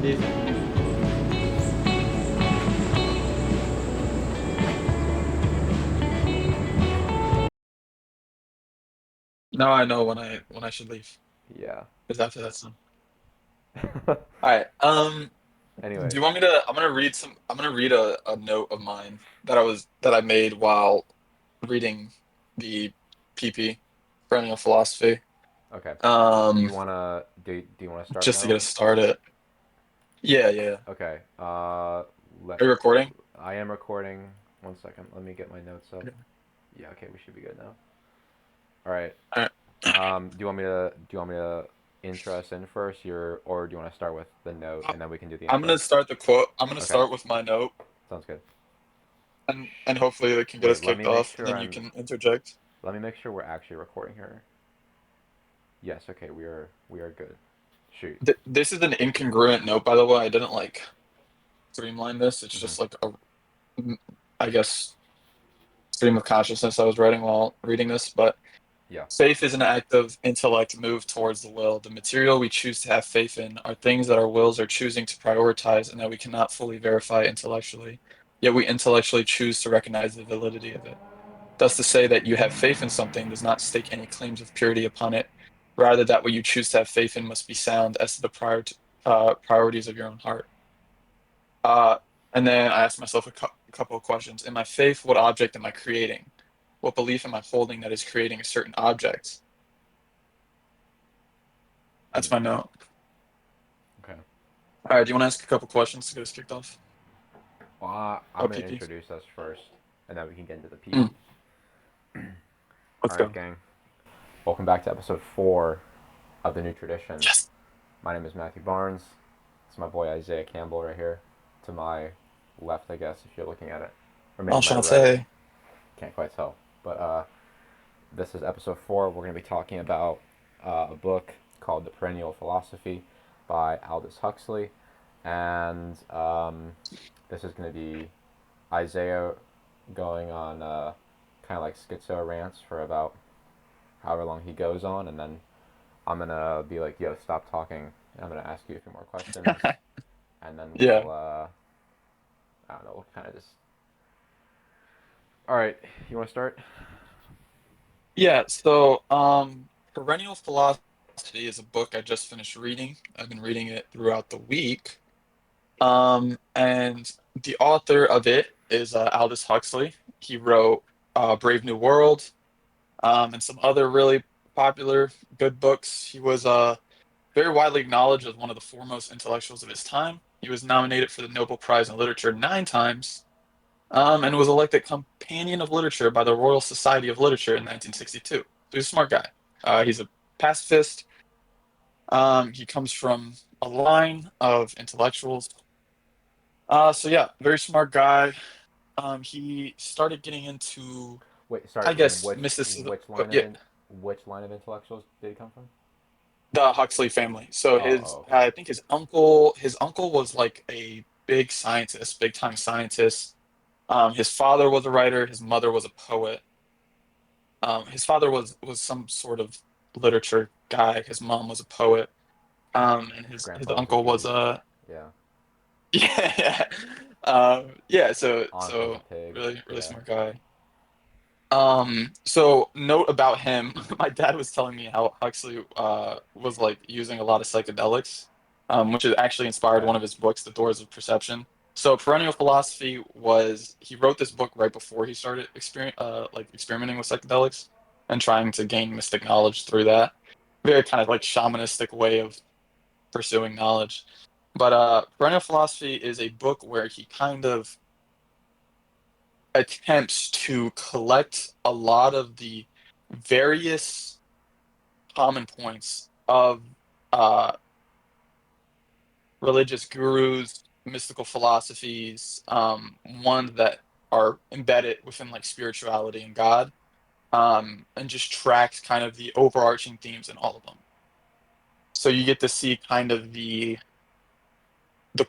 Easy. Now I know when I should leave. Yeah. Because after that's done. All right. Do Anyway, you want me to? I'm gonna read a note of mine that I made while reading the PP, Perennial Philosophy. okay. Do Um, you wanna do you wanna start just to now? get us started. Yeah, yeah. Okay. Let Are you recording? I am recording. One second. Let me get my notes up. Okay. Yeah. Okay. We should be good now. All right. All right. Do you want me to intro us in first, or do you want to start with the note and then we can do the I'm intro? gonna start the quote. I'm gonna Okay. start with my note, Sounds good. and hopefully it can get us Wait. Let kicked me make off, and sure then you I'm. can interject. Let me make sure we're actually recording here. Yes. Okay. We are good. Shoot. This is an incongruent note, by the way. I didn't like streamline this. It's Mhm. just like I guess, stream of consciousness I was writing while reading this. But Yeah. faith is an act of intellect moved towards the will. The material we choose to have faith in are things that our wills are choosing to prioritize and that we cannot fully verify intellectually. Yet we intellectually choose to recognize the validity of it. Thus, to say that you have faith in something does not stake any claims of purity upon it. Rather, that what you choose to have faith in must be sound as to the priorities of your own heart. Uh, and then I asked myself a couple of questions. In my faith, what object am I creating? What belief am I holding that is creating a certain object? That's Mm. my note. Okay. All right, do you want to ask a couple questions to get us kicked off? Well, I'm Oh, gonna PP. introduce us first, and then we can get into the Mm, PP. All let's right, go. gang. Welcome back to episode 4 of the new tradition. Yes. My name is Matthew Barnes. It's my boy Isaiah Campbell right here. To my left, I guess, if you're looking at it. Or maybe my right. Enchanté. Can't quite tell. But this is episode 4. We're going to be talking about a book called The Perennial Philosophy by Aldous Huxley. And this is going to be Isaiah going on kind of like schizo rants for about however long he goes on. And then I'm going to be like, yo, stop talking. And I'm going to ask you a few more questions. And then Yeah. I don't know, we'll kind of just. All right, you want to start? Yeah, Perennial Philosophy is a book I just finished reading. I've been reading it throughout the week. And the author of it is Aldous Huxley. He wrote Brave New World, and some other really popular good books. He was very widely acknowledged as one of the foremost intellectuals of his time. He was nominated for the Nobel Prize in Literature 9 times, and was elected Companion of Literature by the Royal Society of Literature in 1962. So he's a smart guy. He's a pacifist. He comes from a line of intellectuals. So yeah, very smart guy. He started getting into, Wait, sorry. I guess, Which mysticism. which But line of yeah, which line of intellectuals did he come from? the Huxley family. So Oh, okay. I think his uncle was like a big scientist, big time scientist. His father was a writer. His mother was a poet. His father was some sort of literature guy. His mom was a poet. And His his grandpa was a uncle was priest. a Yeah. yeah, yeah. Aunt was a So pig. really Yeah. smart guy. So note about him, my dad was telling me how Huxley was like using a lot of psychedelics, which has actually inspired Okay. one of his books, The Doors of Perception. So Perennial Philosophy was he wrote this book right before he started experimenting with psychedelics and trying to gain mystic knowledge through that. Very kind of like shamanistic way of pursuing knowledge. But Perennial Philosophy is a book where he kind of attempts to collect a lot of the various common points of uh, religious gurus, mystical philosophies, one that are embedded within like spirituality and God, and just tracks kind of the overarching themes in all of them. So you get to see kind of the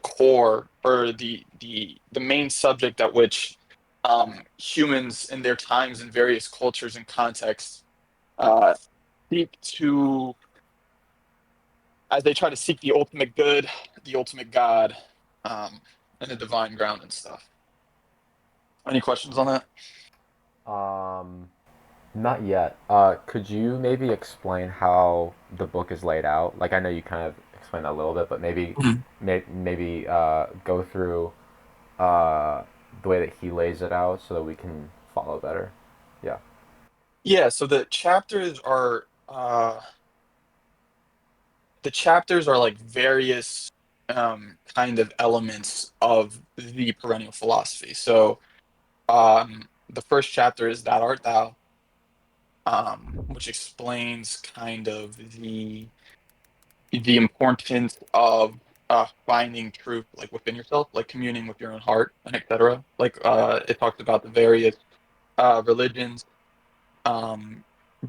core or the main subject at which humans in their times in various cultures and contexts uh, seek to as they try to seek the ultimate good, the ultimate God, um, and the divine ground and stuff. Any questions on that? Um, Not yet. Could you maybe explain how the book is laid out? Like, I know you kind of explained that a little bit, but Mhm. maybe go through uh, the way that he lays it out so that we can follow better. Yeah. Yeah, so the chapters are like various kind of elements of the perennial philosophy. So the first chapter is That Art Thou, which explains kind of the importance of finding truth like within yourself, like communing with your own heart and etc. Like it talks about the various religions, um,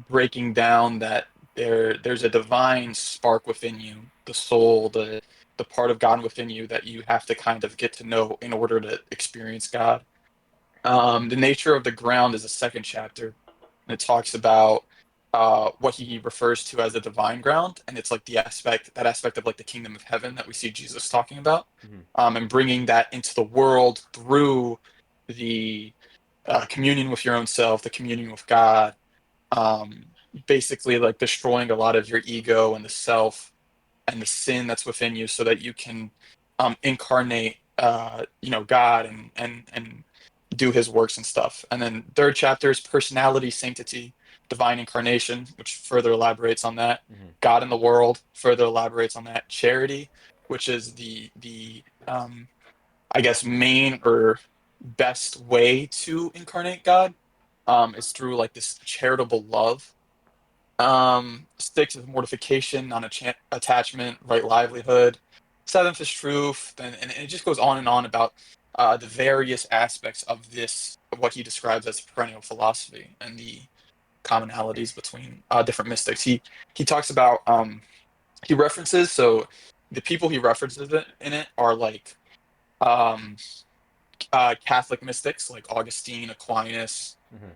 breaking down that there's a divine spark within you, the soul, the part of God within you that you have to kind of get to know in order to experience God. The nature of the ground is a second chapter, and it talks about what he refers to as the divine ground, and it's like that aspect of like the kingdom of heaven that we see Jesus talking about, Hmm. and bringing that into the world through the communion with your own self, the communion with God, um, basically like destroying a lot of your ego and the self and the sin that's within you so that you can incarnate God and do his works and stuff. And then third chapter is personality, sanctity, divine incarnation, which further elaborates on that. Hmm. God in the world further elaborates on that. Charity, which is the I guess main or best way to incarnate God, is through like this charitable love. Six is mortification, non-attachment, right livelihood. Seventh is truth, and it just goes on and on about the various aspects of this, what he describes as perennial philosophy and the commonalities between different mystics. He talks about he references so the people he references in it are like um, Catholic mystics like Augustine, Aquinas, Hmm.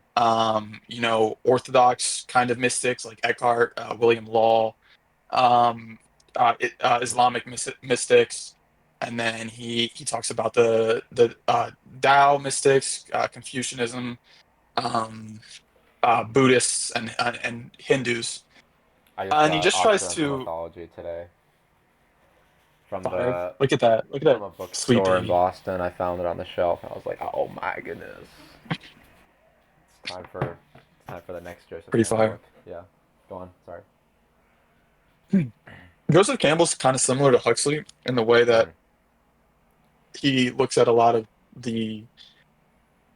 Orthodox kind of mystics like Eckhart, William Law, Islamic mystics, and then he talks about the Tao mystics, Confucianism, um, Buddhists, and Hindus, I just and he got just tries Occidental to mythology today from fire. the Look at that! Look at that from a sweet bookstore in baby, Boston. I found it on the shelf, and I was like, "Oh my goodness, it's time for the next Joseph pretty Campbell fire. book." Yeah, go on. Sorry. Joseph Campbell's kind of similar to Huxley in the way that Hmm. he looks at a lot of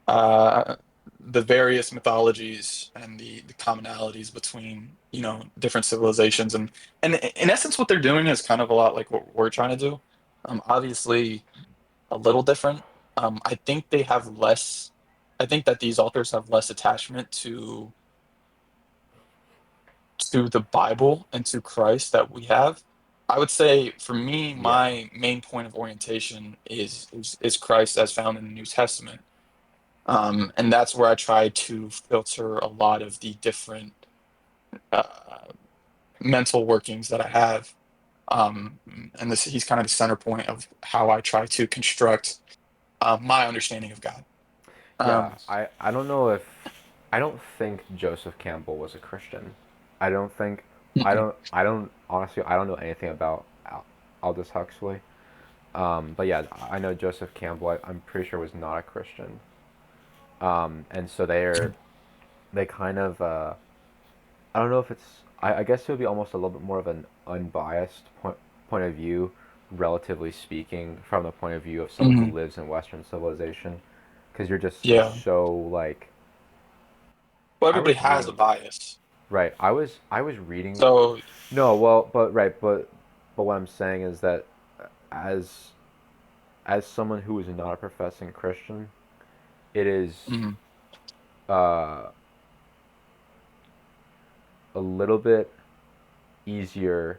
uh, the various mythologies and the commonalities between different civilizations and in essence what they're doing is kind of a lot like what we're trying to do. Obviously a little different. I think they have less. I think that these authors have less attachment to the Bible and to Christ that we have. I would say for me, Yeah. my main point of orientation is Christ as found in the New Testament. And that's where I try to filter a lot of the different uh, mental workings that I have. And he's kind of the center point of how I try to construct my understanding of God. Yeah, Um, I don't know if I don't think Joseph Campbell was a Christian. I don't think mm, I don't honestly I don't know anything about Aldous Huxley. But yeah, I know Joseph Campbell. I'm pretty sure was not a Christian. And so they kind of I don't know if it's I guess it would be almost a little bit more of an unbiased point of view, relatively speaking, from the point of view of someone who mhm, lives in Western civilization, because you're just yeah. so like Well, I everybody was has a reading bias. right. I was reading So, no well but right but what I'm saying is that as as someone who is not a professing Christian, it is mhm, uh, a little bit easier,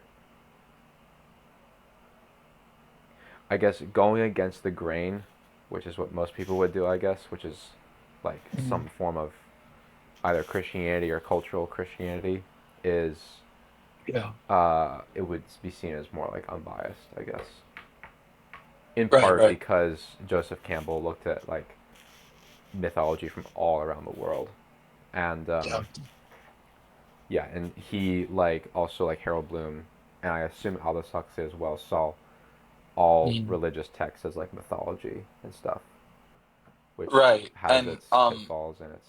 I guess, going against the grain, which is what most people would do, I guess, which is like mhm, some form of either Christianity or cultural Christianity, is Yeah. it would be seen as more like unbiased, I guess. In Right, part right. because Joseph Campbell looked at like mythology from all around the world, and Yeah. yeah, and he like also like Harold Bloom, and I assume Aldous Huxley as well saw all Mm. religious texts as like mythology and stuff, which Right. has And its pitfalls and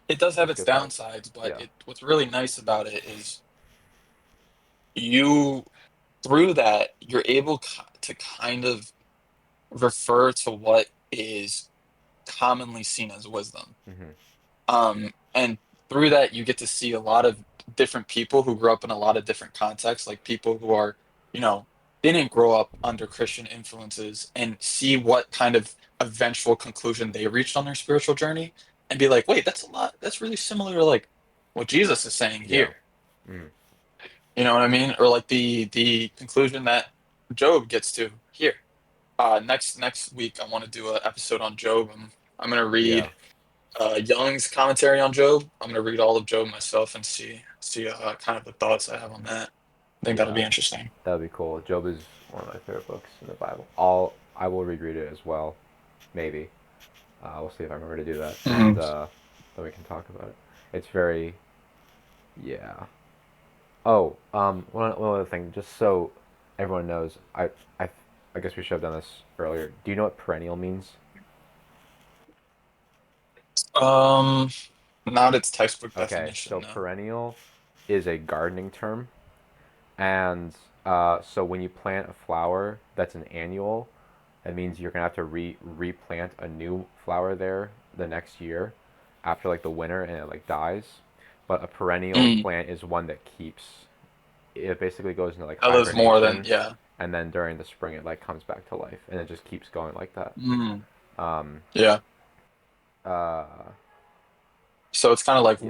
it does have its its good parts. downsides, but Yeah. what's really nice about it is you through that you're able to kind of refer to what is commonly seen as wisdom. Hmm. And through that, you get to see a lot of different people who grew up in a lot of different contexts, like people who are, you know, didn't grow up under Christian influences and see what kind of eventual conclusion they reached on their spiritual journey and be like, wait, that's a lot, that's really similar to like what Jesus is saying Yeah. here. Hmm. You know what I mean? Or like the conclusion that Job gets to here. Next week I want to do an episode on Job. I'm gonna Yeah. read Young's commentary on Job. I'm gonna read all of Job myself and see kind of the thoughts I have on that. I think that'll Yeah. be interesting. That would be cool. Job is one of my favorite books in the Bible. I will reread it as well, maybe. We'll see if I remember to do that, and Mhm. then we can talk about it. It's very yeah. Oh, one other thing, just so everyone knows, I, I guess we should have done this earlier. Do you know what perennial means? Um, Not its textbook Okay, definition, so no. perennial is a gardening term, and so when you plant a flower that's an annual, that means you're gonna have to replant a new flower there the next year, after like the winter and it like dies. But a perennial Mm, plant is one that keeps. It basically goes into like that lives more than hibernation, yeah. and then during the spring it like comes back to life, and it just keeps going like that. Mm, Um, yeah. uh, So it's kind of like yeah,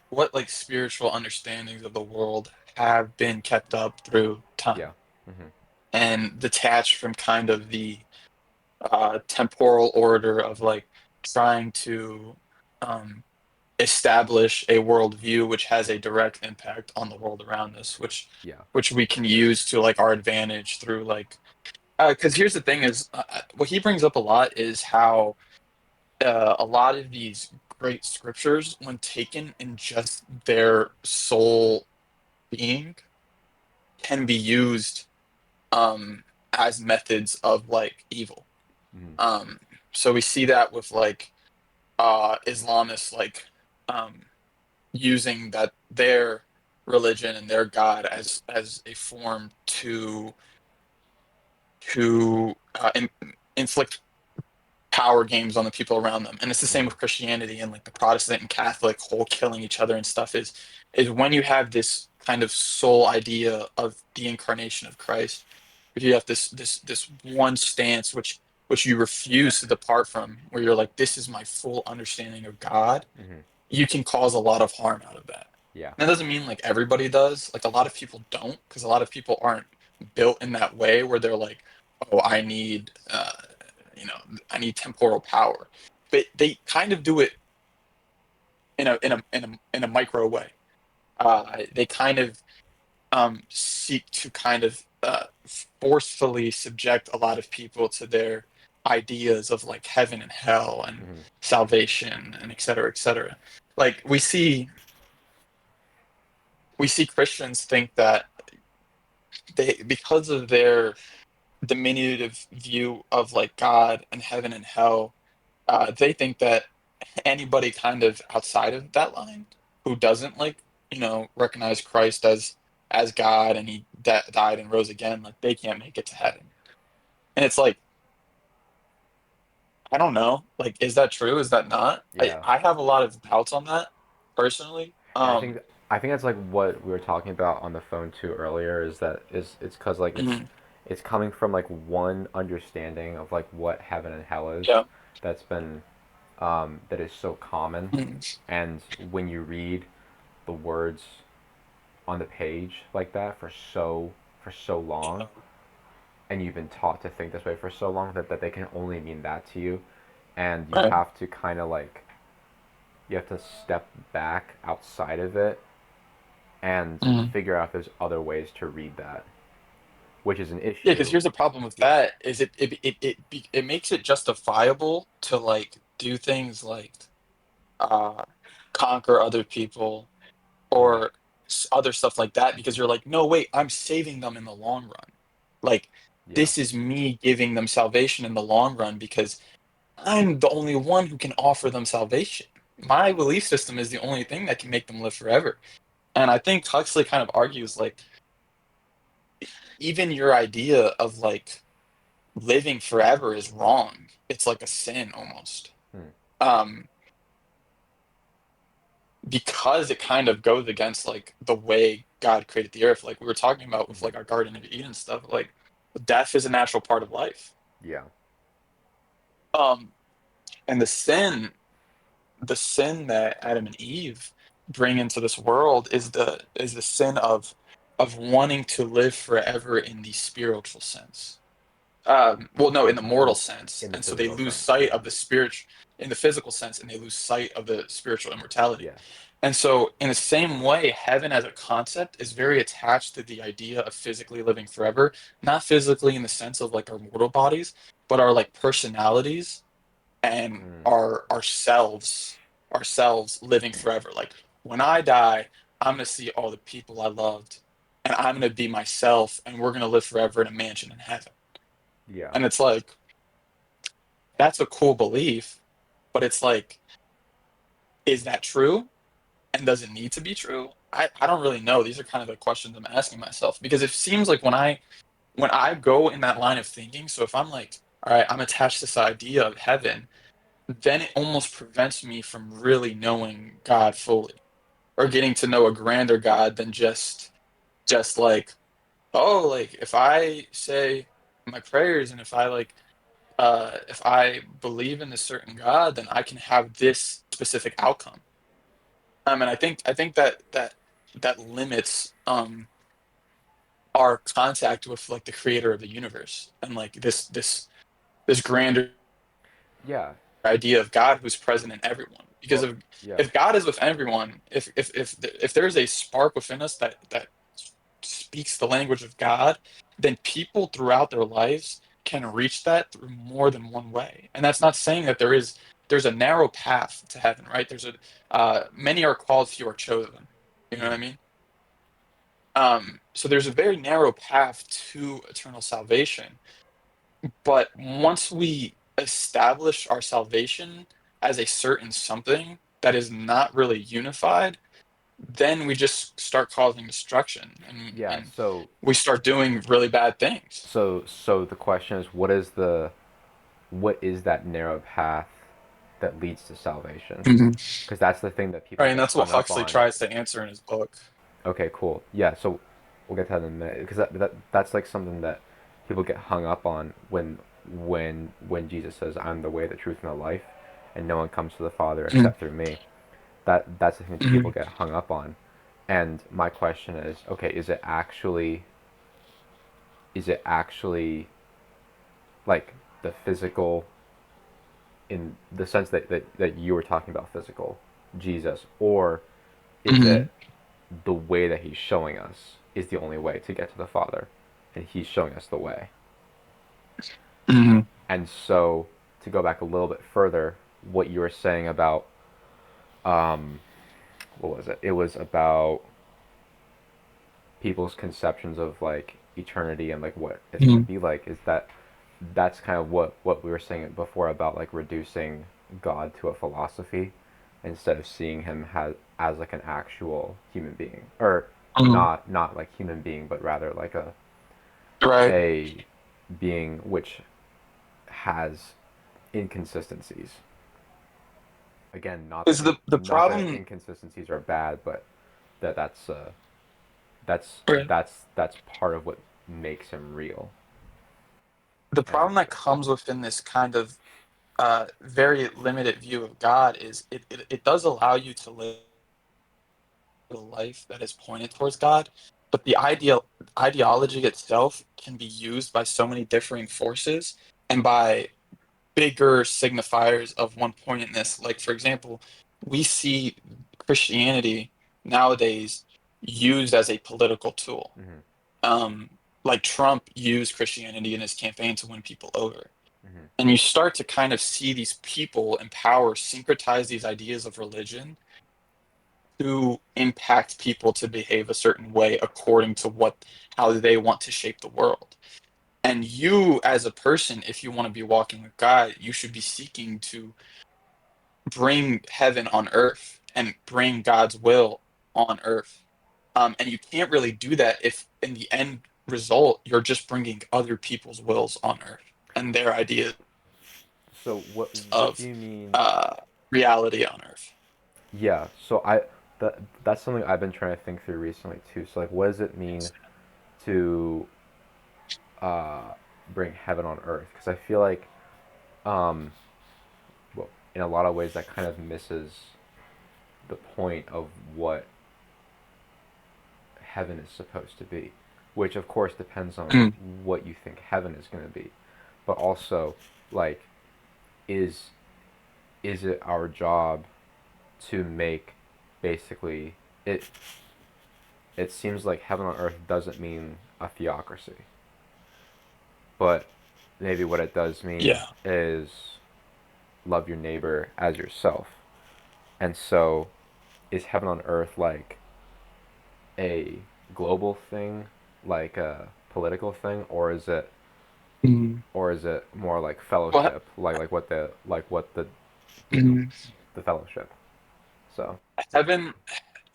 what like spiritual understandings of the world have been kept up through yeah, time hmm, and detached from kind of the temporal order of like trying to um, establish a worldview which has a direct impact on the world around us, yeah, which we can use to like our advantage through like because here's the thing is what he brings up a lot is how a lot of these great scriptures, when taken in just their sole being, can be used um, as methods of like evil. hmm, Um, so we see that with like Islamists like um, using that their religion and their God as a form to inflict power games on the people around them. And it's the same hmm, with Christianity and like the Protestant and Catholic whole killing each other and stuff is when you have this kind of sole idea of the incarnation of Christ, if you have this one stance which you refuse to depart from, where you're like, this is my full understanding of God, hmm, you can cause a lot of harm out of that. yeah, And that doesn't mean like everybody does. Like a lot of people don't, because a lot of people aren't built in that way where they're like, oh, you know, I need temporal power. But they kind of do it in a micro way. They kind of seek to kind of forcefully subject a lot of people to their ideas of like heaven and hell and hmm, salvation and et cetera, et cetera. Like we see Christians think that they because of their diminutive view of like God and heaven and hell, they think that anybody kind of outside of that line who doesn't like recognize Christ as God and he died and rose again, like they can't make it to heaven. And it's like I don't know, like is that true? Is that not? I yeah. I have a lot of doubts on that personally. And I think that's like what we were talking about on the phone too earlier. Is that it's because like Mhm. it's coming from like one understanding of like what heaven and hell is Yeah. that's been that is so common, Mhm. and when you read the words on the page like that for so long, and you've been taught to think this way for so long that they can only mean that to you, and you Right. have to kind of like you have to step back outside of it and Mhm. figure out if there's other ways to read that, which is an Yeah, because issue. here's the problem with that is it makes it justifiable to like do things like uh conquer other people Right. or other stuff like that because you're like, no, wait, I'm saving them in the long run. Like, Yeah. this is me giving them salvation in the long run because I'm the only one who can offer them salvation. My belief system is the only thing that can make them live forever. And I think Huxley kind of argues like even your idea of like living forever is wrong. It's like a sin almost. Hmm. Um, because it kind of goes against like the way God created the earth. Like we were talking about with Mm-hmm. like our Garden of Eden stuff, like death is a natural part of life. Yeah. Um, and the sin that Adam and Eve bring into this world is the sin of wanting to live forever in the spiritual sense. Well, no, in the mortal sense, In the and so they physical lose sense. sight Yeah. of the spirit in the physical sense, and they lose sight of the spiritual immortality. Yeah. And so, in the same way, heaven as a concept is very attached to the idea of physically living forever, not physically in the sense of like our mortal bodies, but our like personalities and Mm. ourselves living forever. Like when I die, I'm gonna see all the people I loved, and I'm gonna be myself, and we're gonna live forever in a mansion in heaven. Yeah. And it's like that's a cool belief, but it's like, is that true? And does it need to be true? I don't really know. These are kind of the questions I'm asking myself because it seems like when I go in that line of thinking, so if I'm like, all right, I'm attached to this idea of heaven, then it almost prevents me from really knowing God fully or getting to know a grander God than just like, oh, like if I say my prayers and if I believe in a certain God, then I can have this specific outcome. And I think that limits our contact with like the creator of the universe and like this grander Yeah. idea of God who's present in everyone. Because Well. if Yeah. if God is with everyone, if there is a spark within us that speaks the language of God, then people throughout their lives can reach that through more than one way. And that's not saying that there's a narrow path to heaven, right? There's a many are called, few are chosen. You know what I Mm-hmm. mean? So there's a very narrow path to eternal salvation. But once we establish our salvation as a certain something that is not really unified, then we just start causing destruction Yeah. and So we start doing really bad things. so the question is, what is that narrow path that leads to salvation? Mhm. Because that's the thing that people Right, and get that's what hung up Huxley on. tries to answer in his book. Okay, cool. Yeah, so we'll get to that in a minute because that's like something that people get hung up on when Jesus says, "I'm the way, the truth, and the life, and no one comes to the Father Mhm. except through me." That's the thing that people Mhm. get hung up on. And my question is, okay, is it actually like the physical in the sense that you were talking about physical Jesus, or is Mhm. it the way that he's showing us is the only way to get to the Father, and he's showing us the way. Mhm. And so, to go back a little bit further, what you were saying about what was it? It was about people's conceptions of like eternity and like what it's going to Mhm. be like. Is that's kind of what we were saying before about like reducing God to a philosophy instead of seeing him as like an actual human being, or Mhm. not like human being, but rather like Right. a being which has inconsistencies. Again, Is the not that problem inconsistencies are bad, but that's that's right. that's part of what makes him real. The problem And that comes within this kind of very limited view of God is it does allow you to live a life that is pointed towards God, but the ideology itself can be used by so many differing forces and by bigger signifiers of one pointedness. Like for example, we see Christianity nowadays used as a political tool. Mm-hmm. Um, like Trump used Christianity in his campaign to win people over. Mm-hmm. And you start to kind of see these people in power syncretize these ideas of religion to impact people to behave a certain way according to what how they want to shape the world. And you, as a person, if you want to be walking with God, you should be seeking to bring heaven on earth and bring God's will on earth. And you can't really do that if, in the end result, you're just bringing other people's wills on earth and their ideas So what do of you mean? uh, reality on earth. Yeah. So that's something I've been trying to think through recently too. So like, what does it mean to uh, bring heaven on earth? Because I feel like, um, well, in a lot of ways, that kind of misses the point of what heaven is supposed to be, which of course depends on Mm, what you think heaven is going to be, but also like is is it our job to make basically it it seems like heaven on earth doesn't mean a theocracy, but maybe what it does mean yeah. is love your neighbor as yourself. And so is heaven on earth like a global thing, like a political thing, Mm. or is it more like Well, fellowship, like what you know mm, the fellowship? So. heaven,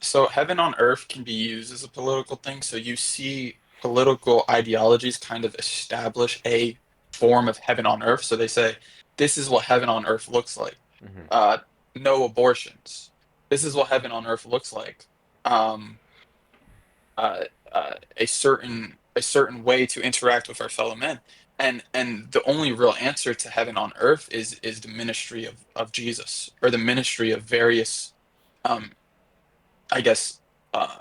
so heaven on earth can be used as a political thing. So you see political ideologies kind of establish a form of heaven on earth. So they say, this is what heaven on earth looks like. Hmm. Uh, no abortions. This is what heaven on earth looks like. Um, uh, a certain way to interact with our fellow men. And the only real answer to heaven on earth is the ministry of Jesus, or the ministry of various um I guess uh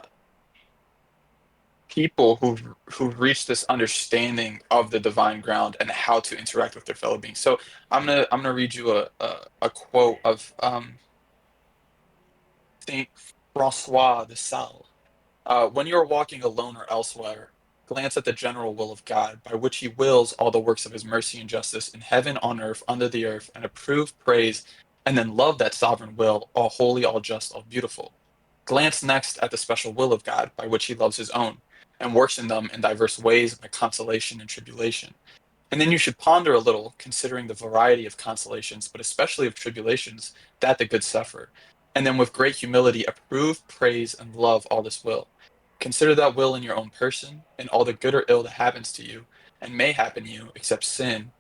people who've reached this understanding of the divine ground and how to interact with their fellow beings. So I'm gonna read you a quote of Saint Francois de Sales. When you are walking alone or elsewhere, glance at the general will of God, by which he wills all the works of his mercy and justice in heaven, on earth, under the earth, and approve, praise, and then love that sovereign will, all holy, all just, all beautiful. Glance next at the special will of God, by which he loves his own, and works in them in diverse ways by consolation and tribulation. And then you should ponder a little, considering the variety of consolations, but especially of tribulations, that the good suffer. And then with great humility, approve, praise, and love all this will. Consider that will in your own person, and all the good or ill that happens to you, and may happen to you, except sin.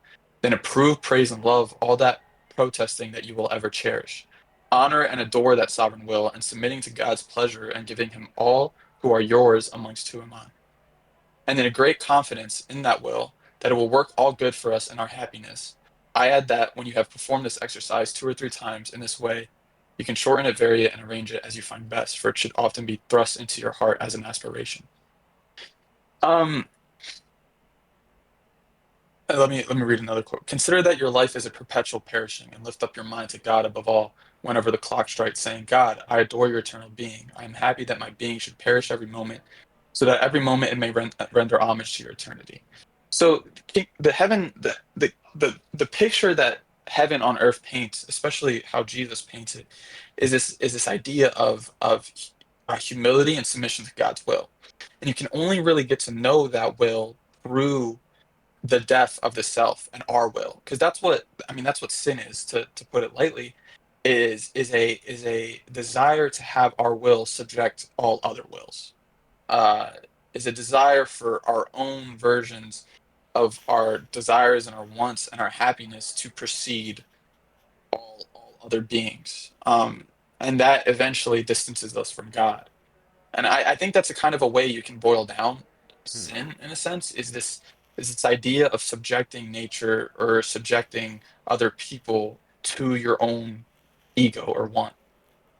Then approve, praise, and love all that protesting that you will ever cherish. Honor and adore that sovereign will, and submitting to God's pleasure, and giving him all who are yours amongst whom am I. And in a great confidence in that will, that it will work all good for us and our happiness. I add that when you have performed this exercise 2 or 3 times in this way, you can shorten it, vary it, and arrange it as you find best, for it should often be thrust into your heart as an aspiration. Um, let me read another quote. Consider that your life is a perpetual perishing, and lift up your mind to God above all, whenever the clock strikes, saying, God, I adore your eternal being. I am happy that my being should perish every moment, so that every moment it may render homage to your eternity. So the heaven, the picture that heaven on earth paints, especially how Jesus paints it, is this idea of humility and submission to God's will. And you can only really get to know that will through the death of the self and our will, because that's what sin is, to put it lightly, is a desire to have our will subject all other wills, uh is a desire for our own versions of our desires and our wants and our happiness to precede all other beings, and that eventually distances us from God. And I think that's a kind of a way you can boil down Hmm. sin, in a sense, is this idea of subjecting nature or subjecting other people to your own ego or want.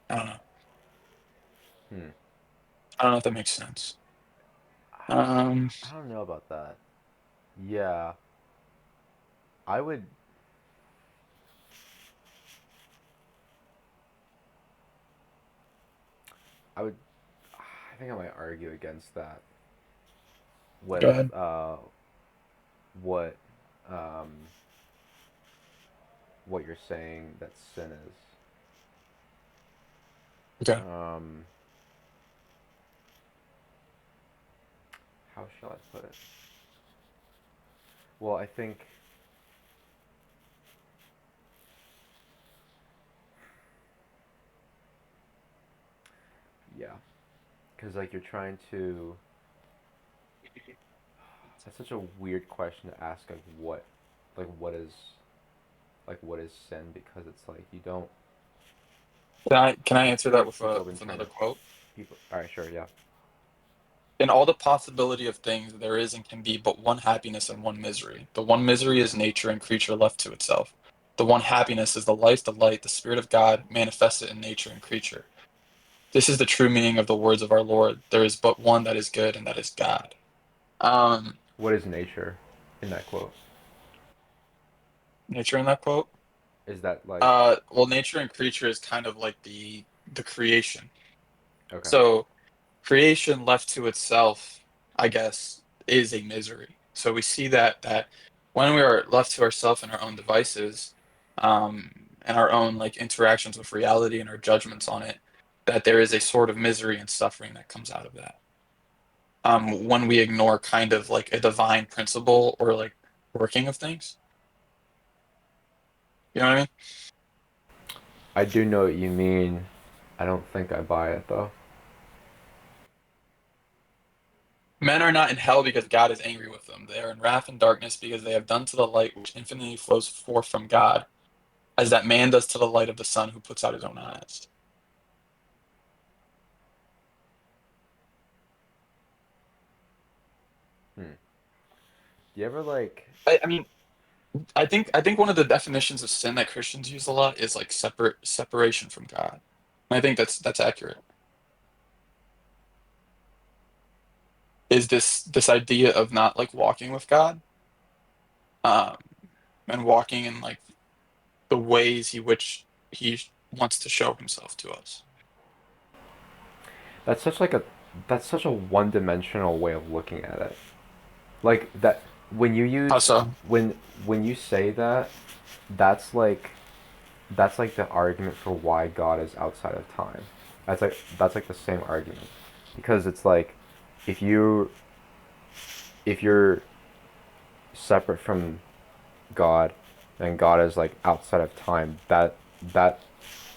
I don't know. Hmm. I don't know if that makes sense. Um, I don't know about that. Yeah, I would. I would. I think I might argue against that Go with ahead. what um, what you're saying that sin is. Okay. Um, how shall I put it? Well, I think yeah, because like you're trying to. That's such a weird question to ask. Like what is sin? Because it's like you don't. Can I answer that People have been with trying another to quote? people. All right, sure, yeah. In all the possibility of things, there is and can be but one happiness and one misery. The one misery is nature and creature left to itself. The one happiness is the life, the light, the Spirit of God manifested in nature and creature. This is the true meaning of the words of our Lord. There is but one that is good, and that is God. Um, What is nature in that quote? Nature in that quote. Is that like Well, nature and creature is kind of like the creation. okay? So creation left to itself, I guess, is a misery. So we see that when we are left to ourselves and our own devices, and our own like interactions with reality and our judgments on it, that there is a sort of misery and suffering that comes out of that. When we ignore kind of like a divine principle or like working of things. You know what I mean? I do know what you mean. I don't think I buy it though. Men are not in hell because God is angry with them. They are in wrath and darkness because they have done to the light which infinitely flows forth from God, as that man does to the light of the sun who puts out his own eyes. Hmm. Do you ever like? I mean, I think one of the definitions of sin that Christians use a lot is like separation from God. And I think that's accurate. Is this idea of not like walking with God, um, and walking in like the ways he which he wants to show himself to us. That's such like a that's such a one-dimensional way of looking at it. Like that when you How use so? when you say that, that's like that's like the argument for why God is outside of time. That's like the same argument because it's like if you if you're separate from God and God is like outside of time, that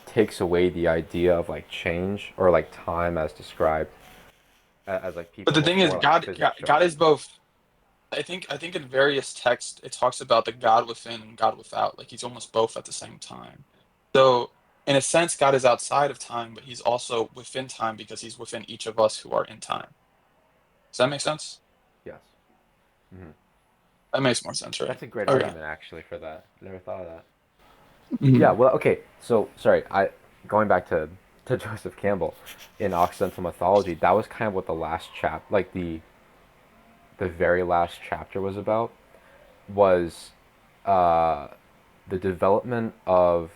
takes away the idea of like change or like time as described as like But people the thing is, before like God, physics God, showed God us. is both. I think in various texts it talks about the God within and God without. Like he's almost both at the same time. So in a sense, God is outside of time, but he's also within time because he's within each of us who are in time. Does that make sense? Yes. Hmm. That makes more sense, right? That's a great Okay. argument actually for that. Never thought of that. Yeah, Mhm. well, okay. So, sorry, I going back to Joseph Campbell in Occidental mythology, that was kind of what the last like the very last chapter was about was uh the development of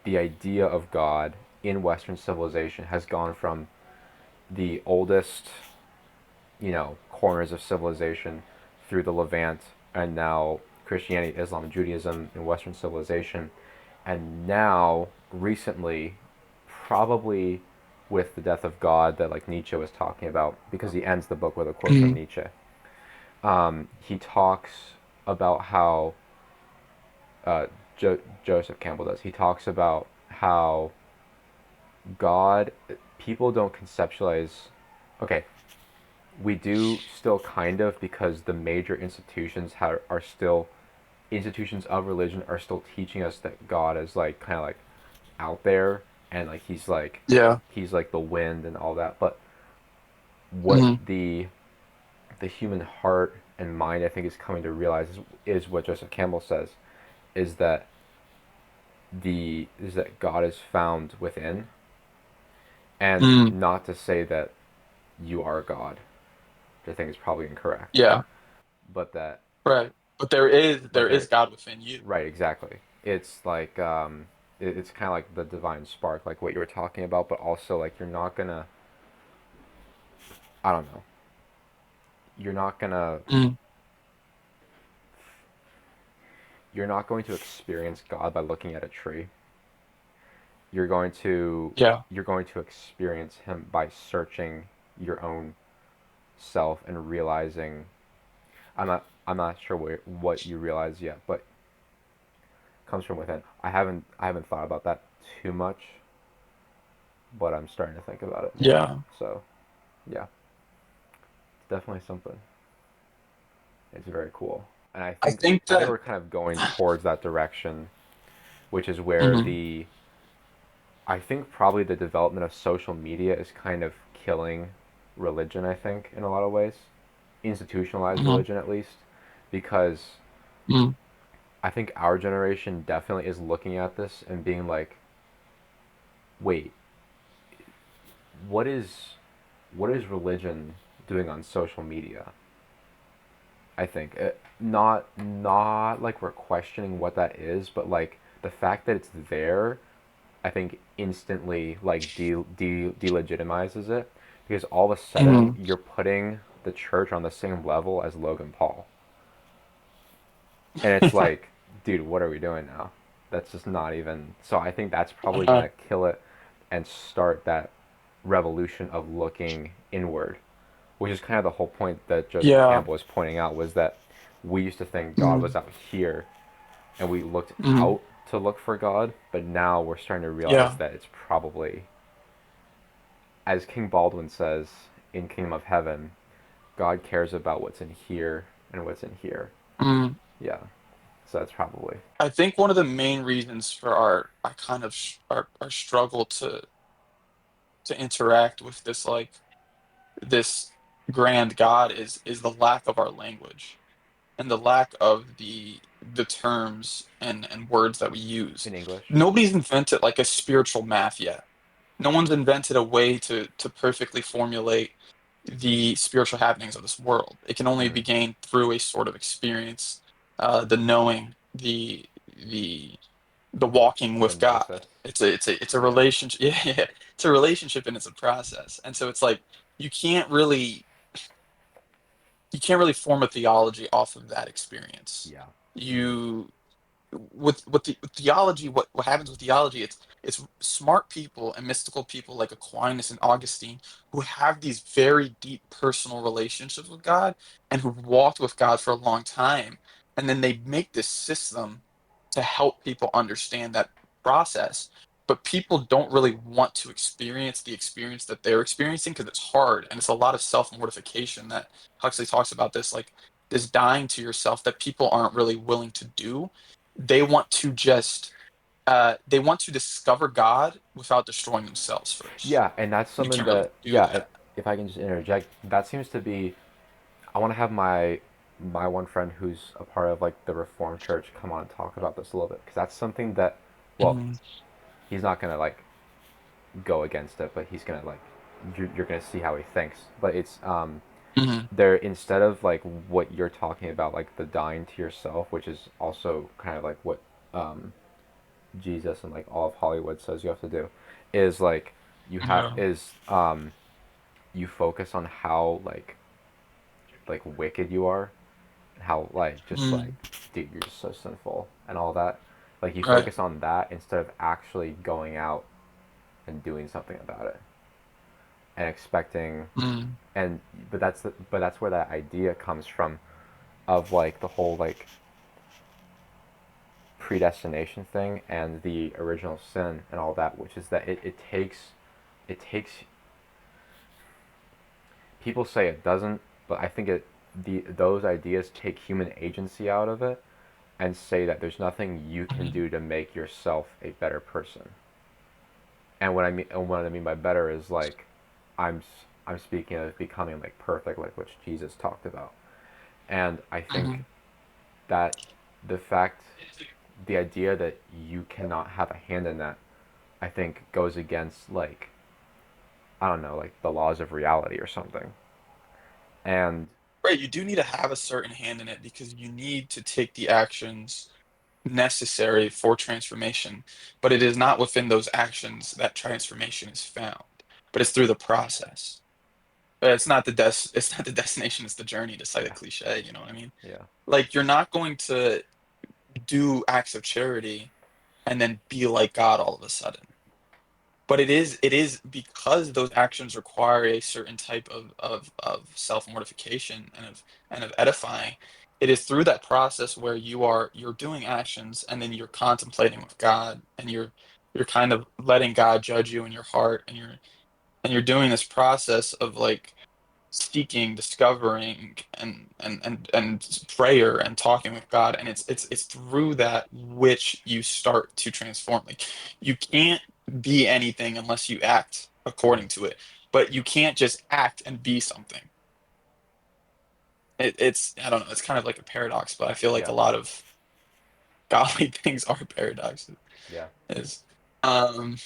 the idea of God in Western civilization has gone from the oldest, corners of civilization through the Levant and now Christianity, Islam, Judaism in Western civilization. And now, recently, probably with the death of God that like Nietzsche was talking about, because he ends the book with a quote from Mhm. Nietzsche. He talks about how uh, Joseph Campbell does. He talks about how God, people don't conceptualize. Okay, we do still kind of because the major institutions are still institutions of religion are still teaching us that God is like kind of like out there and like Yeah. he's like the wind and all that. But what Hmm. the human heart and mind I think is coming to realize is what Joseph Campbell says is that God is found within, and Mm. not to say that you are God, which I think is probably incorrect, Yeah. but that Right. But there is but there is there God within you. right exactly. It's like it's kind of like the divine spark, like what you were talking about, but also like you're not gonna, I don't know, you're not gonna, Mm, you're not going to experience God by looking at a tree. You're going to, yeah. you're going to experience Him by searching your own self and realizing. I'm not sure what you realize yet, but comes from within. I haven't thought about that too much, but I'm starting to think about it more. Yeah. So yeah, it's definitely something. It's very cool, and I I think think I think that we're kind of going towards that direction, which is where mhm, the I think probably the development of social media is kind of killing religion. I think in a lot of ways, institutionalized mhm, religion at least, because mhm, I think our generation definitely is looking at this and being like, wait, what is what is religion doing on social media? I think not like we're questioning what that is, but like the fact that it's there, I think instantly like delegitimizes it because all of a sudden mhm. you're putting the church on the same level as Logan Paul, and it's like, dude, what are we doing now? That's just not even. So I think that's probably Uh, gonna kill it and start that revolution of looking inward, which is kind of the whole point that Joseph yeah. Campbell was pointing out was that we used to think God was Mhm, out here and we looked mhm, out to look for God, but now we're starting to realize yeah. that it's probably, as King Baldwin says in Kingdom of Heaven, God cares about what's in here and what's in here. Mm. Yeah, so that's probably I think one of the main reasons for our kind of our struggle to interact with this this grand God is the lack of our language and the lack of the terms and words that we use. in English. Nobody's invented like a spiritual math yet. No one's invented a way to perfectly formulate the spiritual happenings of this world. It can only be Mm. gained through a sort of experience, the knowing, the the walking The with God. gnosis. It's a relationship. Yeah, yeah, it's a relationship and it's a process. And so it's like you can't really you can't really form a theology off of that experience. Yeah. Mm. You with theology, what happens with theology? It's smart people and mystical people like Aquinas and Augustine who have these very deep personal relationships with God and who've walked with God for a long time, and then they make this system to help people understand that process. But people don't really want to experience the experience that they're experiencing because it's hard and it's a lot of self mortification that Huxley talks about this like this dying to yourself that people aren't really willing to do. They want to just they want to discover God without destroying themselves first. Yeah, and that's You something can't really that do yeah. that. If I can just interject, that seems to be. I want to have my one friend who's a part of like the Reformed Church come on and talk about this a little bit because that's something that well Hmm. he's not gonna like go against it, but he's gonna like you're gonna see how he thinks. But it's Hmm. there instead of like what you're talking about, like the dying to yourself, which is also kind of like what um, Jesus and like all of Hollywood says you have to do, is like Yeah. you focus on how like wicked you are, how like just like Mm. dude you're just so sinful and all that. Like you Right. focus on that instead of actually going out and doing something about it and expecting Mm. and but that's where that idea comes from of like the whole like predestination thing and the original sin and all that, which is that it takes people say it doesn't, but I think those ideas take human agency out of it and say that there's nothing you can Mhm. do to make yourself a better person. And what I mean by better is like I'm I'm speaking of becoming like perfect, like which Jesus talked about. And I think Mhm. that the fact, the idea that you cannot have a hand in that, I think goes against like I don't know, like the laws of reality or something. And Right. You do need to have a certain hand in it because you need to take the actions necessary for transformation, but it is not within those actions that transformation is found, but it's through the process. But it's not the destination, it's the journey, to cite a Yeah. cliche, you know what I mean? Yeah. Like you're not going to do acts of charity and then be like God all of a sudden. But it is because those actions require a certain type of self-mortification and of edifying. It is through that process where you're doing actions and then you're contemplating with God and you're kind of letting God judge you in your heart and you're doing this process of like seeking, discovering, and prayer and talking with God, and it's through that which you start to transform. Like you can't be anything unless you act Hmm. according to it, but you can't just act and be something. It's I don't know. It's kind of like a paradox, but I feel like Yeah. a lot of godly things are paradoxes. Yeah. Is um,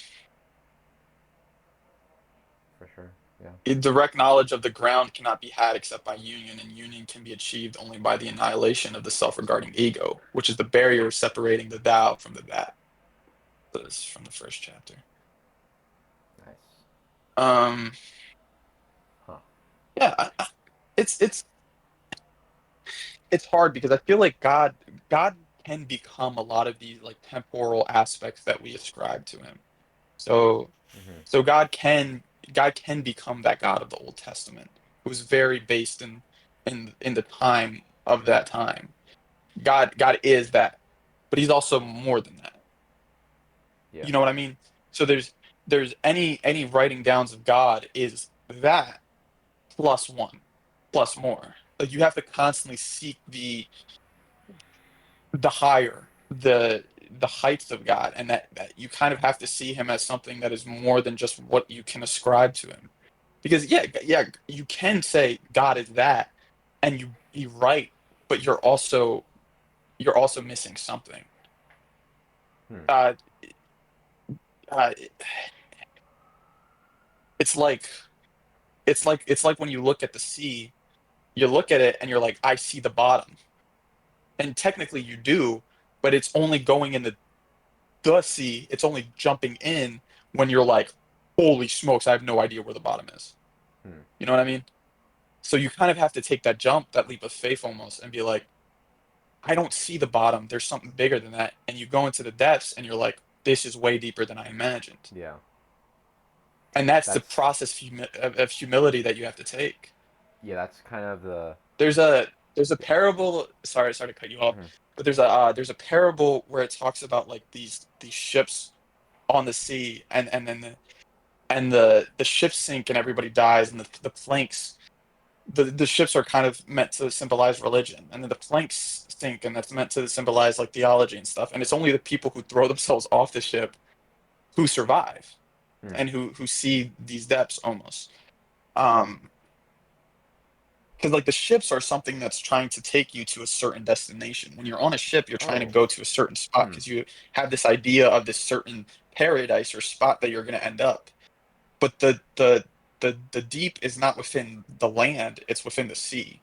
For sure. Yeah. direct knowledge of the ground cannot be had except by union, and union can be achieved only by the annihilation of the self-regarding ego, which is the barrier separating the thou from the that. So this is from the first chapter. Nice. Um, Huh. yeah, it's it's hard because I feel like God can become a lot of these like temporal aspects that we ascribe to him. So Hmm. so God can become that God of the Old Testament, who's very based in the time of that time. God is that, but he's also more than that. Yeah. You know what I mean? So there's any writing downs of God is that plus one, plus more. Like you have to constantly seek the higher, the heights of God, and that you kind of have to see him as something that is more than just what you can ascribe to him. Because yeah, you can say God is that, and you be right, but you're also missing something. Hmm. Uh, uh, it's like it's like when you look at the sea, you look at it and you're like, I see the bottom, and technically you do, but it's only going in the sea. It's only jumping in when you're like, holy smokes, I have no idea where the bottom is. Hmm. You know what I mean? So you kind of have to take that jump, that leap of faith almost, and be like, I don't see the bottom. There's something bigger than that. And you go into the depths and you're like, this is way deeper than I imagined. Yeah. And that's the That's process of humility that you have to take. yeah. That's kind of the. There's a parable. Sorry to cut you off, Mhm. but there's a parable where it talks about like these ships on the sea, and then the ships sink and everybody dies, and the planks the ships are kind of meant to symbolize religion, and then the planks sink, and that's meant to symbolize like theology and stuff. And it's only the people who throw themselves off the ship who survive Hmm. and who see these depths almost. Um, because like the ships are something that's trying to take you to a certain destination. When you're on a ship, you're trying to Oh. go to a certain spot Hmm. because you have this idea of this certain paradise or spot that you're going to end up. But the deep is not within the land, it's within the sea.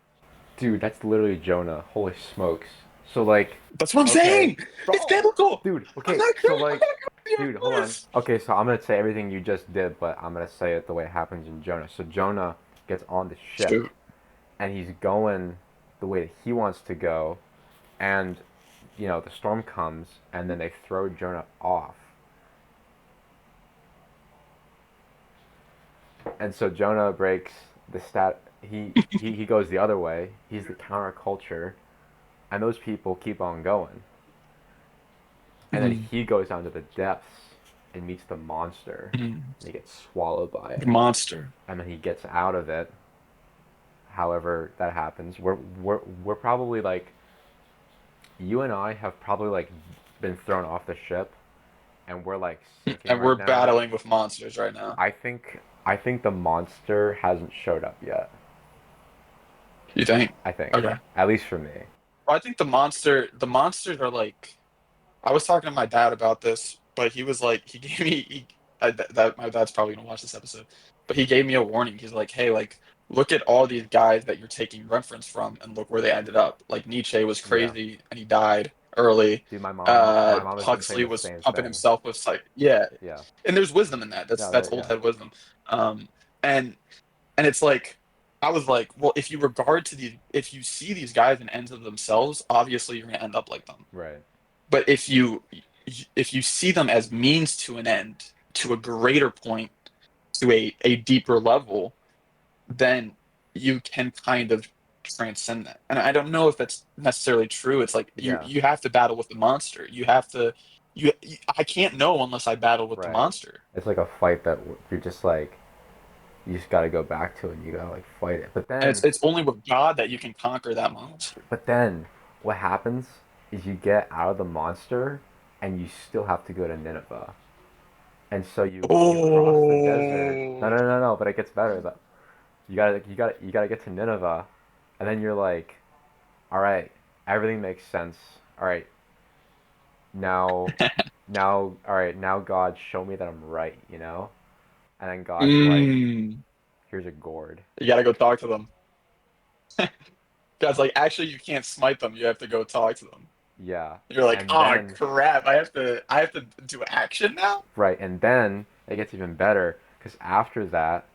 Dude, that's literally Jonah. Holy smokes. So like, That's what I'm okay, saying. It's bro, biblical. dude. I'm Okay, not so crazy. I'm like, not crazy. dude, I hold on. promise. Okay, so I'm gonna say everything you just did, but I'm gonna say it the way it happens in Jonah. So Jonah gets on the ship, Shoot. and he's going the way that he wants to go, and the storm comes, and then they throw Jonah off, and so Jonah breaks the stat. He goes the other way. He's the counterculture, and those people keep on going. And then Mm, he goes down to the depths and meets the monster, mm. and he gets swallowed by The it. monster. And then he gets out of it. However, that happens. We're probably like you and I have probably like been thrown off the ship, and we're like sinking And we're right now. battling with monsters right now. I think the monster hasn't showed up yet. You think? I think, Okay. at least for me. Well, I think the monsters are like, I was talking to my dad about this, but he was like, he gave me, that my dad's probably gonna watch this episode, but he gave me a warning. He's like, hey, like, look at all these guys that you're taking reference from and look where they ended up. Like Nietzsche was Yeah. crazy and he died. early. Dude, my mom has been saying Huxley the was same pumping thing. himself with yeah, Yeah. and there's wisdom in that. No, That's old yeah. head wisdom. Um, and and it's like I was like, well, if you see these guys in ends of themselves, obviously you're gonna end up like them. Right. But if you see them as means to an end, to a greater point, to a deeper level, then you can kind of transcend that. And I don't know if that's necessarily true. It's like Yeah. you have to battle with the monster. I can't know unless I battle with the Right. monster. It's like a fight that you're just like you just got to go back to it. And you got to like fight it. And it's only with God that you can conquer that monster. But then what happens is you get out of the monster and you still have to go to Nineveh. And so you cross the desert. No, Oh, no, no, no, but it gets better though. You gotta get to Nineveh, and then you're like, all right, everything makes sense. All right, now, all right, now God, show me that I'm right, you know? And then God's like, mm, here's a gourd. you gotta go talk to them. God's like, actually, you can't smite them. You have to go talk to them. Yeah, You're like, and oh then crap! I have to do action now. right, and then it gets even better because after that,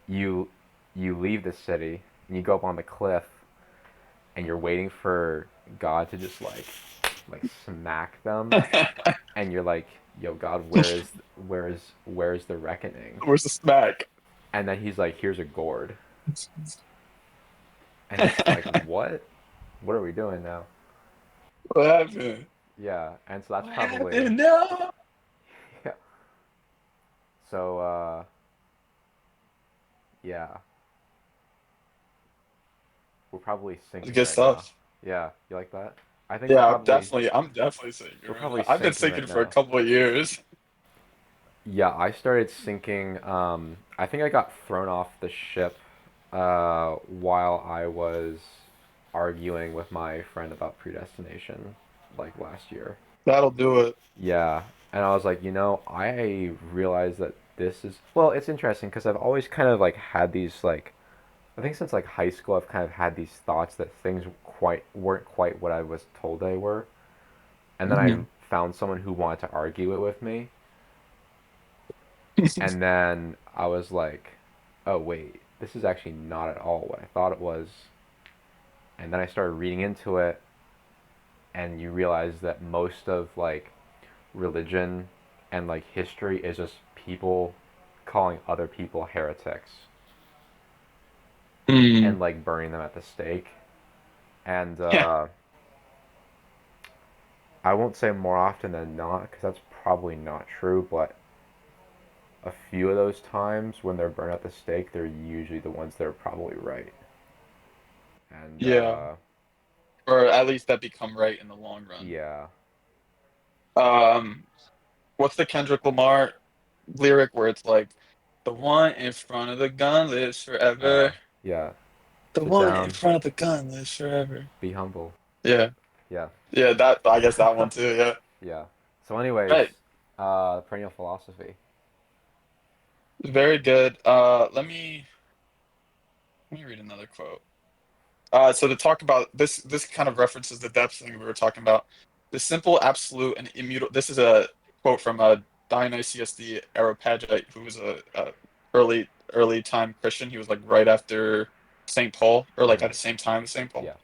you you leave the city and you go up on the cliff and you're waiting for God to just like smack them, and you're like, yo, God, where is the reckoning? Where's the smack? And then he's like, here's a gourd, and it's like, what? What are we doing now? What happened? Yeah, and so that's What probably happened? No. yeah. So yeah, we're probably sinking Good right now. stuff. Yeah, you like that? I think Yeah, I'm definitely sinking we're right probably now. I've been sinking sinking right for a now. couple of years. Yeah, I started sinking. I think I got thrown off the ship while I was arguing with my friend about predestination, like last year. That'll do it. Yeah, and I was like, I realized that this is well, it's interesting because I've always kind of like had these like I think since like high school I've kind of had these thoughts that things quite weren't quite what I was told they were, and then I Mhm. found someone who wanted to argue it with me, and then I was like, oh wait, this is actually not at all what I thought it was. And then I started reading into it, and you realize that most of like religion and like history is just people calling other people heretics and Mm. like burning them at the stake. And Yeah. I won't say more often than not because that's probably not true, but a few of those times when they're burned at the stake, they're usually the ones that are probably right. And Yeah. Or at least that become right in the long run. yeah, Um, what's the Kendrick Lamar lyric where it's like, the one in front of the gun lives forever. yeah, The sit one in down, front of the gun lives forever. be humble. Yeah. Yeah, Yeah, that I guess that one too, yeah. yeah. So, anyways, Right. perennial philosophy. Very good. Let me read another quote. So to talk about this kind of references the depth thing we were talking about. The simple, absolute, and immutable. This is a quote from Dionysius the Areopagite, who was a early time Christian. He was like right after Saint Paul, or like Hmm. at the same time as Saint Paul. Yeah.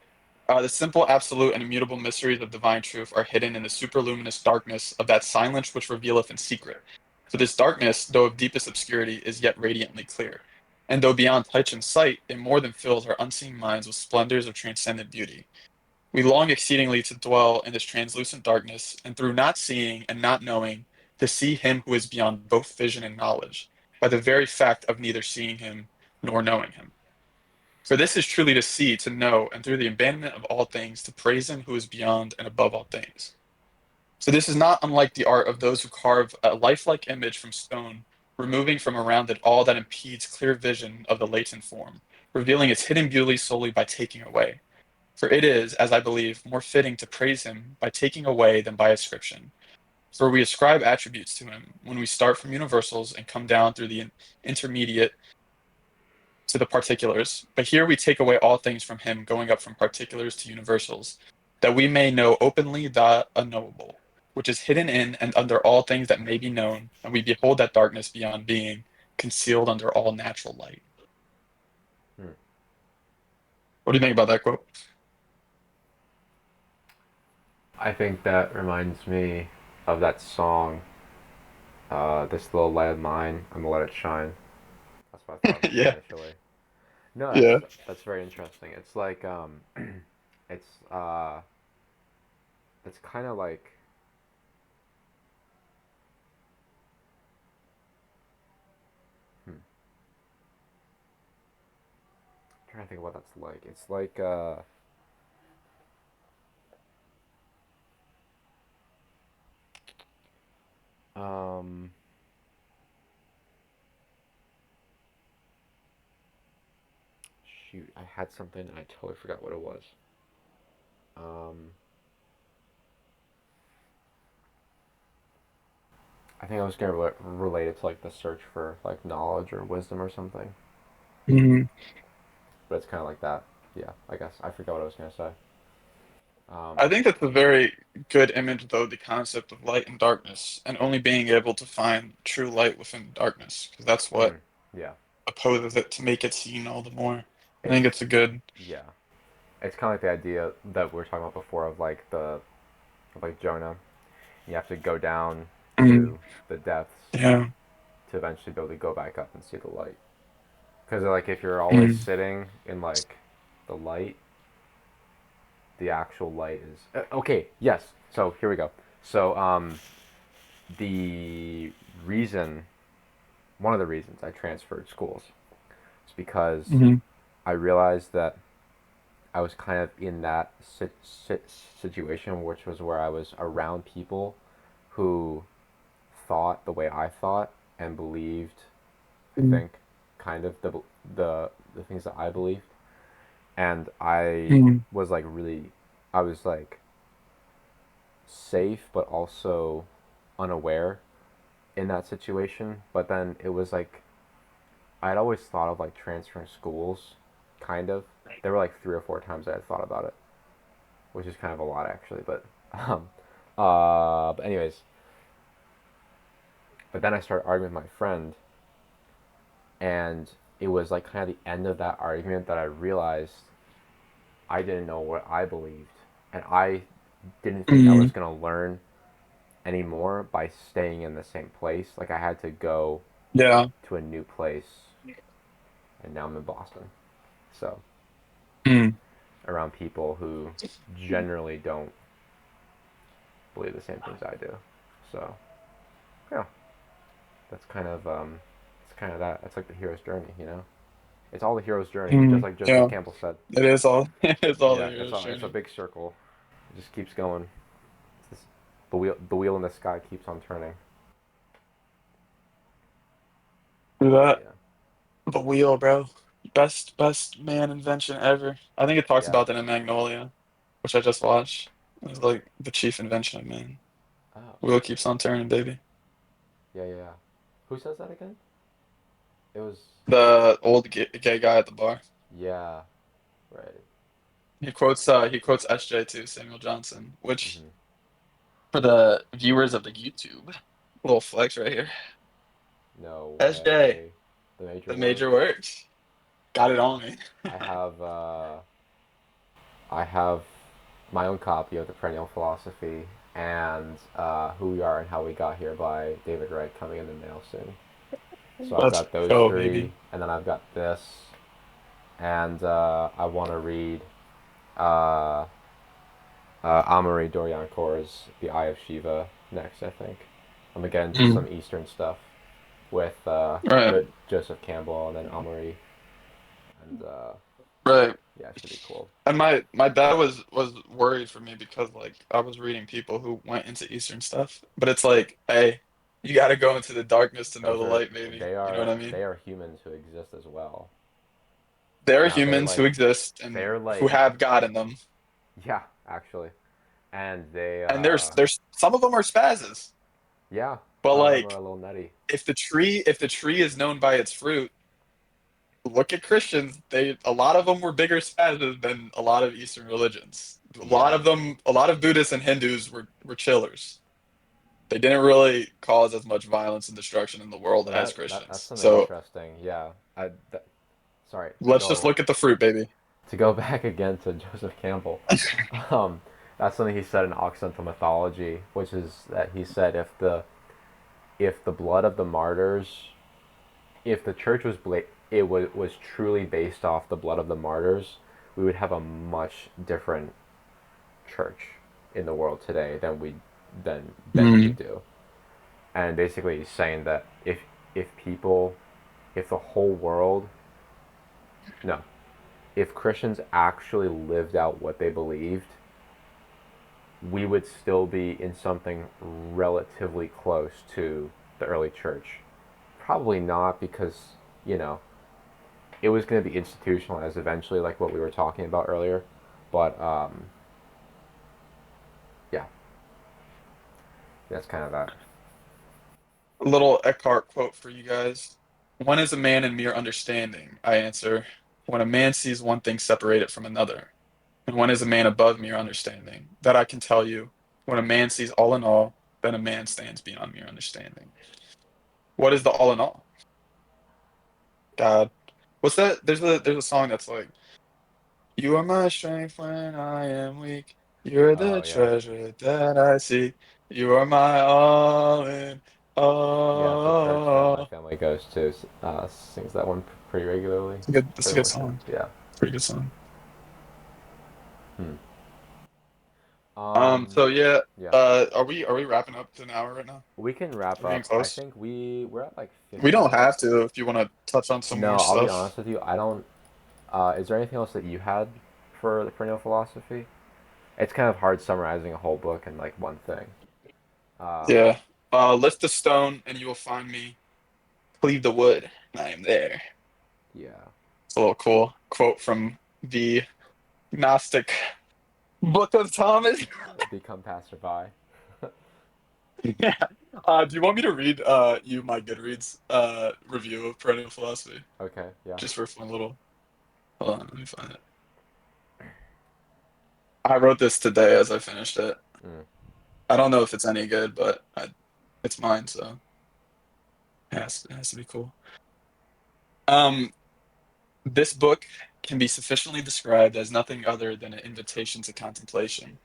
The simple, absolute, and immutable mysteries of divine truth are hidden in the superluminous darkness of that silence which revealeth in secret. For this darkness, though of deepest obscurity, is yet radiantly clear. And though beyond touch and sight, it more than fills our unseen minds with splendors of transcendent beauty. We long exceedingly to dwell in this translucent darkness, and through not seeing and not knowing, to see him who is beyond both vision and knowledge, by the very fact of neither seeing him nor knowing him. For this is truly to see, to know, and through the abandonment of all things, to praise him who is beyond and above all things. So this is not unlike the art of those who carve a lifelike image from stone, removing from around it all that impedes clear vision of the latent form, revealing its hidden beauty solely by taking away. For it is, as I believe, more fitting to praise him by taking away than by ascription. For we ascribe attributes to him when we start from universals and come down through the intermediate to the particulars. But here we take away all things from him, going up from particulars to universals. that we may know openly the unknowable, which is hidden in and under all things that may be known, and we behold that darkness beyond being, concealed under all natural light. Hmm. What do you think about that quote? I think that reminds me of that song, "This Little Light of Mine, I'm gonna let it shine." That's what I thought of Yeah, initially. No, yeah. that's very interesting. It's like it's uh, it's kind of like hmm, I'm trying to think of what that's like. It's like um, shoot, I had something and I totally forgot what it was. Um, I think I was gonna relate it to like the search for like knowledge or wisdom or something, Mhm. but it's kind of like that. Yeah, I guess I forgot what I was gonna say. I Um, think that's a very good image, though, the concept of light and darkness, and only being able to find true light within darkness, because that's what mm, yeah, opposes it to make it seen all the more. I it's think it's a good. yeah, it's kind of like the idea that we were talking about before of like the of like Jonah. You have to go down Mm, to the depths yeah. to eventually be able to go back up and see the light. Because like if you're always Mm, sitting in like the light, the actual light is okay. Yes. So here we go. So the reason, one of the reasons I transferred schools is because mhm, I realized that I was kind of in that situation, which was where I was around people who thought the way I thought and believed, I mm, think, kind of the things that I believed, and I mm, was like really, I was like safe but also unaware in that situation. But then it was like I'd always thought of like transferring schools, kind of. There were like 3 or 4 times I had thought about it, which is kind of a lot actually. Um, but anyways, but then I started arguing with my friend, and it was like kind of the end of that argument that I realized I didn't know what I believed, and I didn't think I was mm. gonna learn anymore by staying in the same place. Like I had to go Yeah. to a new place, and now I'm in Boston. So Mm, around people who generally don't believe the same things I do. So yeah, that's kind of it's kind of that. That's like the hero's journey, you know. It's all the hero's journey, just mm. like Joseph Yeah. Campbell said. It is all. It is all the Yeah, hero's it's a journey. big circle. It just keeps going. It's this, the wheel in the sky keeps on turning. Do But that. yeah, The wheel, bro. Best man invention ever. I think it talks yeah. about that in Magnolia, which I just watched. It's like the chief invention of man. Oh, Wheel keeps on turning, baby. yeah, yeah, yeah. Who says that again? It was The old gay guy at the bar. yeah, right. He quotes SJ too, Samuel Johnson, which Mm-hmm. for the viewers of the YouTube, little flex right here. No SJ, way. The major the major works. works. Got it on me. I have I have my own copy of the Perennial Philosophy and Who We Are and How We Got Here by David Wright coming in the mail soon. So I've Let's got those go, three, baby. and then I've got this, and I want to read uh, Amaury Doriancourt's The Eye of Shiva next. I think I'm gonna get into Mm, some Eastern stuff with right, Joseph Campbell and then Amaury, and right. yeah, it should be cool. And my dad was worried for me because like I was reading people who went into Eastern stuff, but it's like, hey, you got to go into the darkness to know Those the are light, baby. You know what I mean? they are humans who exist as well. There are Now humans who exist and they're who like have God in them, yeah, actually, and they and there's some of them are spazzes, yeah, a but lot of them are like a little nutty. if the tree is known by its fruit, look at Christians. A lot of them were bigger spazzes than a lot of Eastern religions. Yeah, a lot of Buddhists and Hindus were chillers. They didn't really cause as much violence and destruction in the world as that's Christians. something So interesting. Yeah, sorry let's just look at the fruit, baby. to go back again to Joseph Campbell. Um, that's something he said in Occidental mythology, which is that he said if the blood of the martyrs, if the church was truly based off the blood of the martyrs, we would have a much different church in the world today than we Mm. do. And basically, he's saying that if people, if the whole world, no, if Christians actually lived out what they believed, we would still be in something relatively close to the early church. Probably not because, you know, it was going to be institutionalized eventually, like what we were talking about earlier. But yeah, that's kind of that. A little Eckhart quote for you guys. When is a man in mere understanding? I answer, when a man sees one thing separated from another. And when is a man above mere understanding? That I can tell you. When a man sees all in all, then a man stands beyond mere understanding. What is the all in all? God. What's that? There's a song that's like, you are my strength when I am weak. You're the Oh yeah, treasure that I seek. You are my all in yeah. The church that my all. family goes to sings that one pretty regularly. That's a Pretty good much, song. yeah. Pretty good song. Hmm. So yeah, Yeah. are we wrapping up to an hour right now? We can wrap Are we getting up. I close? think we're at like We 50 don't minutes. have to if you want to touch on some more No, I'll be stuff. honest with you. I don't. Is there anything else that you had for the perennial philosophy? It's kind of hard summarizing a whole book in like one thing. Um, Yeah. Lift the stone and you will find me. Cleave the wood, and I am there. yeah. It's a little cool quote from the Gnostic Book of Thomas. Become passerby. Yeah. Do you want me to read you my Goodreads review of Perennial Philosophy? Okay. Yeah. Just for a fun little. Hold on, let me find it. I wrote this today as I finished it. Mm. I don't know if it's any good, but it's mine, so it has to be cool. Um, this book can be sufficiently described as nothing other than an invitation to contemplation.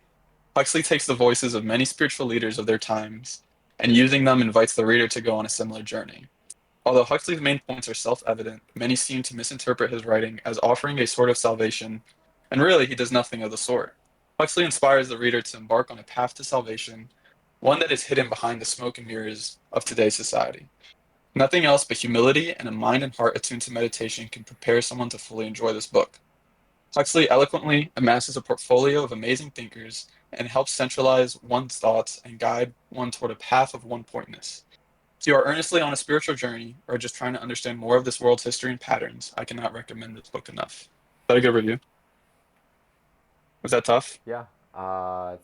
Huxley takes the voices of many spiritual leaders of their times and using them invites the reader to go on a similar journey. Although Huxley's main points are self-evident, many seem to misinterpret his writing as offering a sort of salvation, and really he does nothing of the sort. Huxley inspires the reader to embark on a path to salvation, one that is hidden behind the smoke and mirrors of today's society. Nothing else but humility and a mind and heart attuned to meditation can prepare someone to fully enjoy this book. Huxley eloquently amasses a portfolio of amazing thinkers and helps centralize one's thoughts and guide one toward a path of one-pointedness. If you are earnestly on a spiritual journey or just trying to understand more of this world's history and patterns, I cannot recommend this book enough. Is that a good review? Was that tough? Yeah. That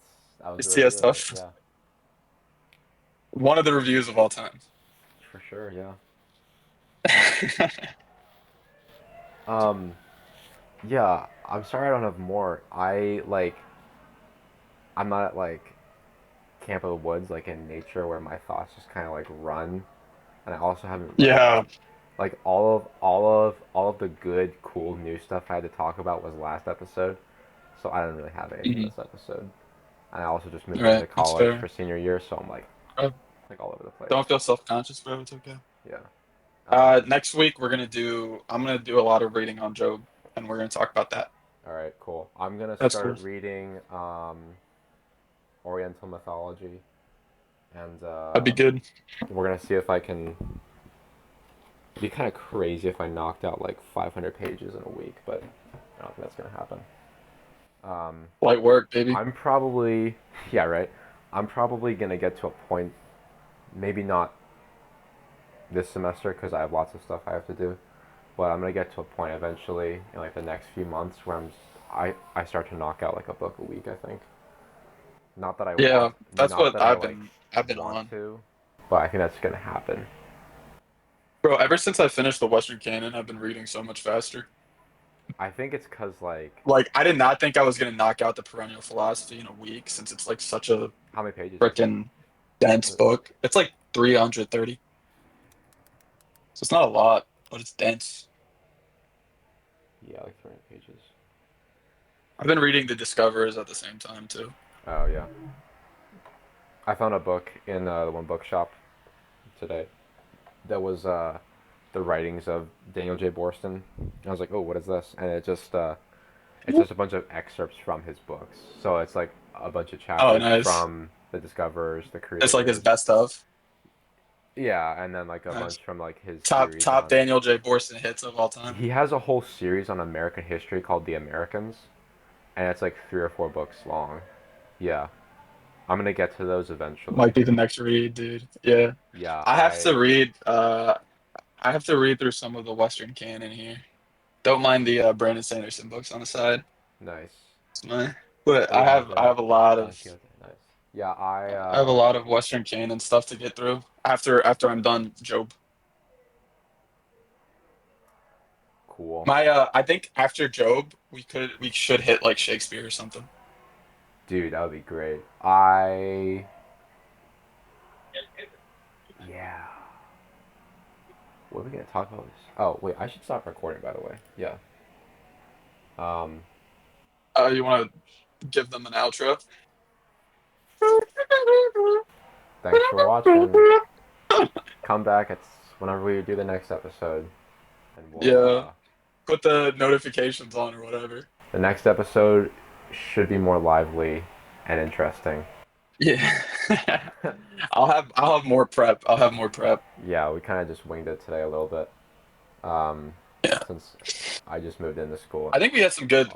was Is a TS review of it. tough? Yeah. One of the reviews of all time. For sure. Yeah. Um. Yeah. I'm sorry I don't have more. I like. I'm not at like camp of the woods, like in nature, where my thoughts just kind of like run, and I also haven't read Yeah. like all of the good, cool new stuff I had to talk about was last episode, so I didn't really have anything Mhm. this episode. And I also just moved into Right. That's college fair. for senior year, so I'm Uh, like all over the place. Don't feel self-conscious, bro. It's okay. Yeah. Um, Next week I'm gonna do a lot of reading on Job, and we're gonna talk about that. all right, cool. I'm gonna That's cool. start reading Oriental mythology, and That'd be good. we're gonna see if I can. It'd be kind of crazy if I knocked out like 500 pages in a week, but I don't think that's gonna happen. Um, Light work, baby. I'm probably, yeah, right. I'm probably gonna get to a point, maybe not this semester because I have lots of stuff I have to do, but I'm gonna get to a point eventually in like the next few months where I start to knock out like a book a week. I think. Not that I want, Yeah, that's not what that I like I've been want on. to, but I think that's gonna happen. Bro, ever since I finished the Western Canon, I've been reading so much faster. I think it's because like Like I did not think I was gonna knock out the Perennial Philosophy in a week since it's like such a how many pages is it? freaking dense Is it book. It's like 330. So it's not a lot, but it's dense. yeah, like 300 pages. I've been reading The Discoverers at the same time too. Oh yeah. I found a book in the one bookshop today that was the writings of Daniel J. Borston. I was like, oh, what is this? And it's just a bunch of excerpts from his books. So it's like a bunch of Oh, chapters nice. from the discoverers, the It's like his creators. best of. Yeah, and then like a Nice. bunch from like his Top series top on. Daniel J. Borston hits of all time. He has a whole series on American history called The Americans, and it's like 3 or 4 books long. Yeah, I'm gonna get to those eventually. Might be the next read, dude. Yeah. Yeah, I have to read I have to read through some of the Western canon here. Don't mind the Brandon Sanderson books on the side. nice. It's my, but Oh, you have I the have a lot Don of Quixote. Nice. Yeah, I have a lot of Western canon stuff to get through after I'm done Job. cool, My I think after Job we should hit like Shakespeare or something. dude. That would be great. Yeah. What are we gonna talk about? This? Oh wait, I should stop recording. By the way. Yeah. Um. You want to give them an outro? Thanks for watching. Come back. It's whenever we do the next episode, and we'll. Yeah, put the notifications on or whatever. The next episode should be more lively and interesting. Yeah. I'll have more prep. I'll have more prep. Yeah, we kind of just winged it today a little bit. Um, Yeah. since I just moved into school. I think we had some good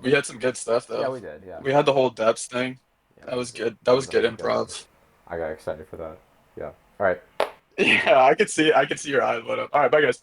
stuff Yeah, though. we did. Yeah. We had the whole depths thing. Yeah, That was we did. good. That We was good definitely did. improv. I got excited for that. Yeah. All right. Easy. Yeah, I could see your eyes lit up. All right, bye guys.